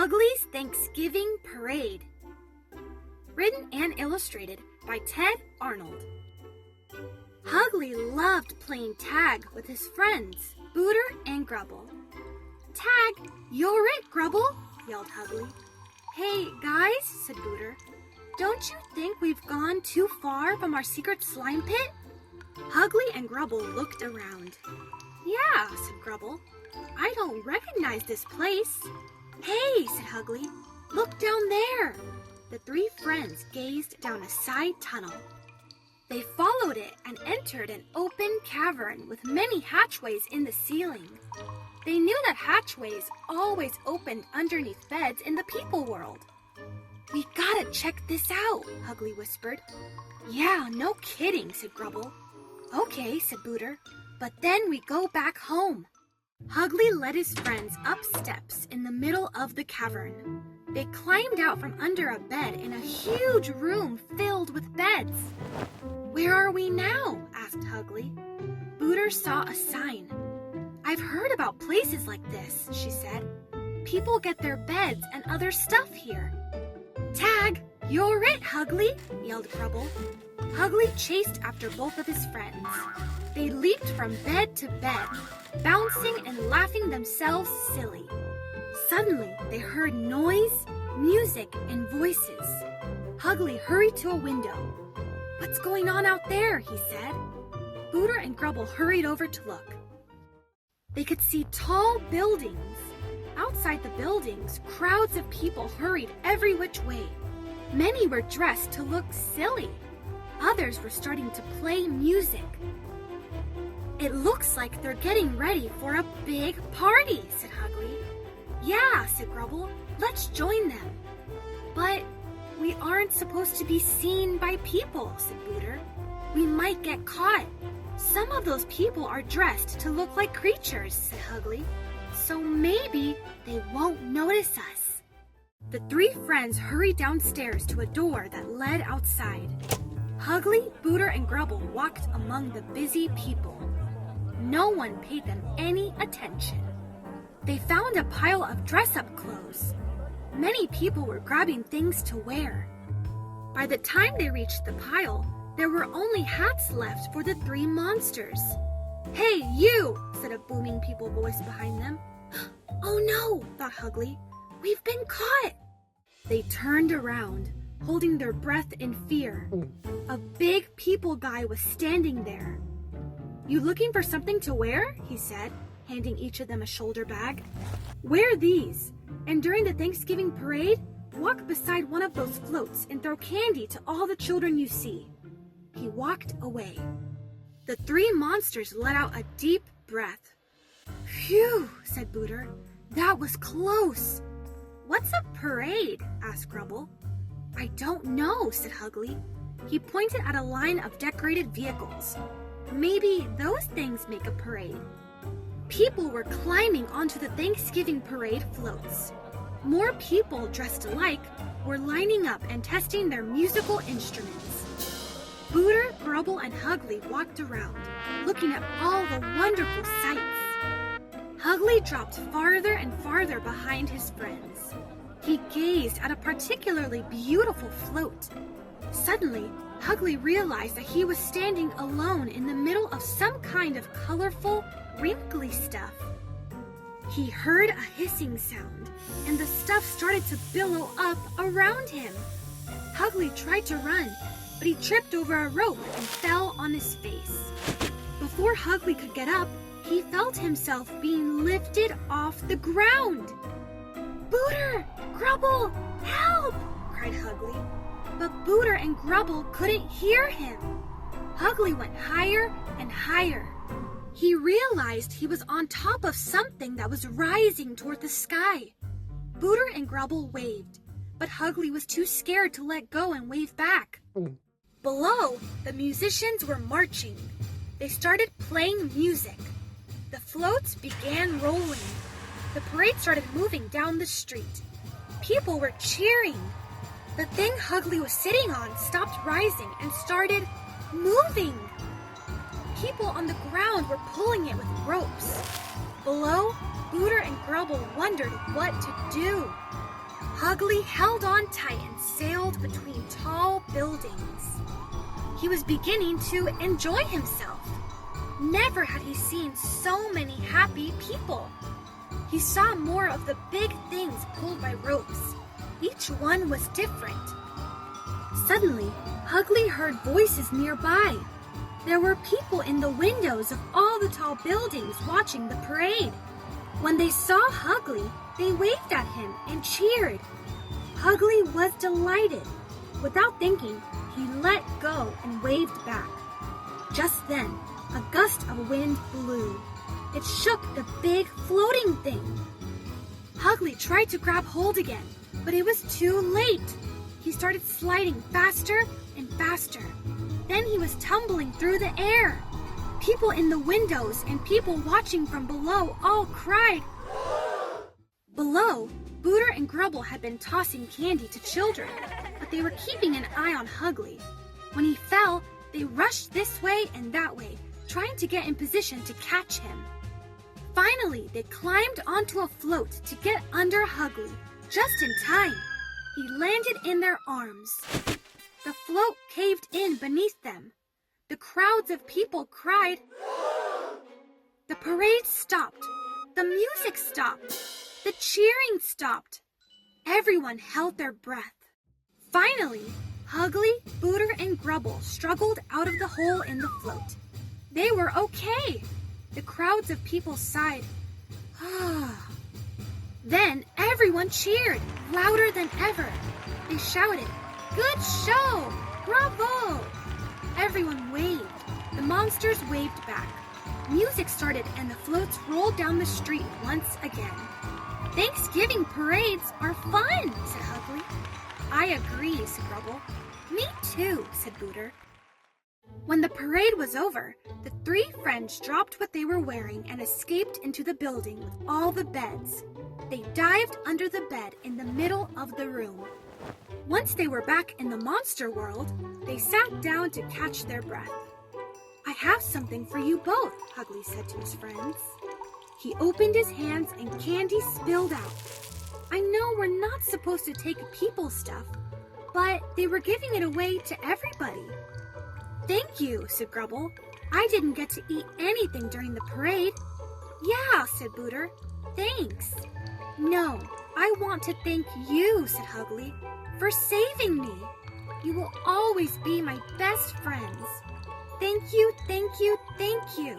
Hugly's Thanksgiving Parade. Written and illustrated by Ted Arnold. Hugly loved playing tag with his friends, Booter and Grubble. "Tag, you're it, Grubble," yelled Hugly. "Hey, guys," said Booter. "Don't you think we've gone too far from our secret slime pit?" Hugly and Grubble looked around. "Yeah," said Grubble. "I don't recognize this place." "Hey," said Hugly, "look down there." The three friends gazed down a side tunnel. They followed it and entered an open cavern with many hatchways in the ceiling. They knew that hatchways always opened underneath beds in the people world. "We gotta check this out," Hugly whispered. "Yeah, no kidding," said Grubble. "Okay," said Booter, "but then we go back home." Hugly led his friends up steps in the middle of the cavern. They climbed out from under a bed in a huge room filled with beds. "Where are we now?" asked Hugly. Booter saw a sign. "I've heard about places like this," she said. "People get their beds and other stuff here." "Tag, you're it, Hugly," yelled Grubble. Hugly chased after both of his friends. They leaped from bed to bed, bouncing and laughing themselves silly. Suddenly, they heard noise, music, and voices. Hugly hurried to a window. "What's going on out there?" he said. Booter and Grubble hurried over to look. They could see tall buildings. Outside the buildings, crowds of people hurried every which way. Many were dressed to look silly. Others were starting to play music. "It looks like they're getting ready for a big party," said Hugly. "Yeah," said Grubble, "let's join them." "But we aren't supposed to be seen by people," said Booter. "We might get caught. Some of those people are dressed to look like creatures," said Hugly. "So maybe they won't notice us." The three friends hurried downstairs to a door that led outside. Hugly, Booter, and Grubble walked among the busy people. No one paid them any attention. They found a pile of dress-up clothes. Many people were grabbing things to wear. By the time they reached the pile, there were only hats left for the three monsters. "Hey, you!" said a booming people voice behind them. "Oh no," thought Hugly. "We've been caught." They turned around, holding their breath in fear. A big people guy was standing there. "You looking for something to wear?" he said, handing each of them a shoulder bag. "Wear these, and during the Thanksgiving parade, walk beside one of those floats and throw candy to all the children you see." He walked away. The three monsters let out a deep breath. "Phew," said Booter. "That was close." "What's a parade?" asked Grubble. "I don't know," said Hugly. He pointed at a line of decorated vehicles. "Maybe those things make a parade." People were climbing onto the Thanksgiving parade floats. More people dressed alike were lining up and testing their musical instruments. Booter, Grubble, and Hugly walked around, looking at all the wonderful sights. Hugly dropped farther and farther behind his friends. He gazed at a particularly beautiful float. Suddenly, Hugly realized that he was standing alone in the middle of some kind of colorful, wrinkly stuff. He heard a hissing sound, and the stuff started to billow up around him. Hugly tried to run, but he tripped over a rope and fell on his face. Before Hugly could get up, he felt himself being lifted off the ground. "Booter! Grubble! Help!" cried Hugly. But Booter and Grubble couldn't hear him. Hugly went higher and higher. He realized he was on top of something that was rising toward the sky. Booter and Grubble waved, but Hugly was too scared to let go and wave back. Below, the musicians were marching. They started playing music. The floats began rolling. The parade started moving down the street. People were cheering. The thing Hugly was sitting on stopped rising and started moving. People on the ground were pulling it with ropes. Below, Booter and Grubble wondered what to do. Ugly held on tight and sailed between tall buildings. He was beginning to enjoy himself. Never had he seen so many happy people. He saw more of the big things pulled by ropes. Each one was different. Suddenly, Ugly heard voices nearby. There were people in the windows of all the tall buildings watching the parade. When they saw Ugly, they waved at him and cheered. Ugly was delighted. Without thinking, he let go and waved back. Just then, a gust of wind blew. It shook the big floating thing. Ugly tried to grab hold again, but it was too late. He started sliding faster and faster. Then he was tumbling through the air. People in the windows and people watching from below all cried. Below, Booter and Grubble had been tossing candy to children, but they were keeping an eye on Ugly. When he fell, they rushed this way and that way, trying to get in position to catch him. Finally, they climbed onto a float to get under Ugly, just in time. He landed in their arms. The float caved in beneath them. The crowds of people cried. The parade stopped. The music stopped. The cheering stopped. Everyone held their breath. Finally, Ugly, Booter, and Grubble struggled out of the hole in the float. They were okay. The crowds of people sighed. Then everyone cheered, louder than ever. They shouted, "Good show! Bravo!" Everyone waved. The monsters waved back. Music started and the floats rolled down the street once again. "Thanksgiving parades are fun," said Ugly. "I agree," said Grubble. "Me too," said Booter. When the parade was over, the three friends dropped what they were wearing and escaped into the building with all the beds. They dived under the bed in the middle of the room. Once they were back in the monster world, they sat down to catch their breath. "I have something for you both," Ugly said to his friends. He opened his hands and candy spilled out. "I know we're not supposed to take people's stuff, but they were giving it away to everybody." "Thank you," said Grubble. "I didn't get to eat anything during the parade." "Yeah," said Booter. "Thanks." "No, I want to thank you," said Ugly, "for saving me. You will always be my best friends. Thank you, thank you, thank you."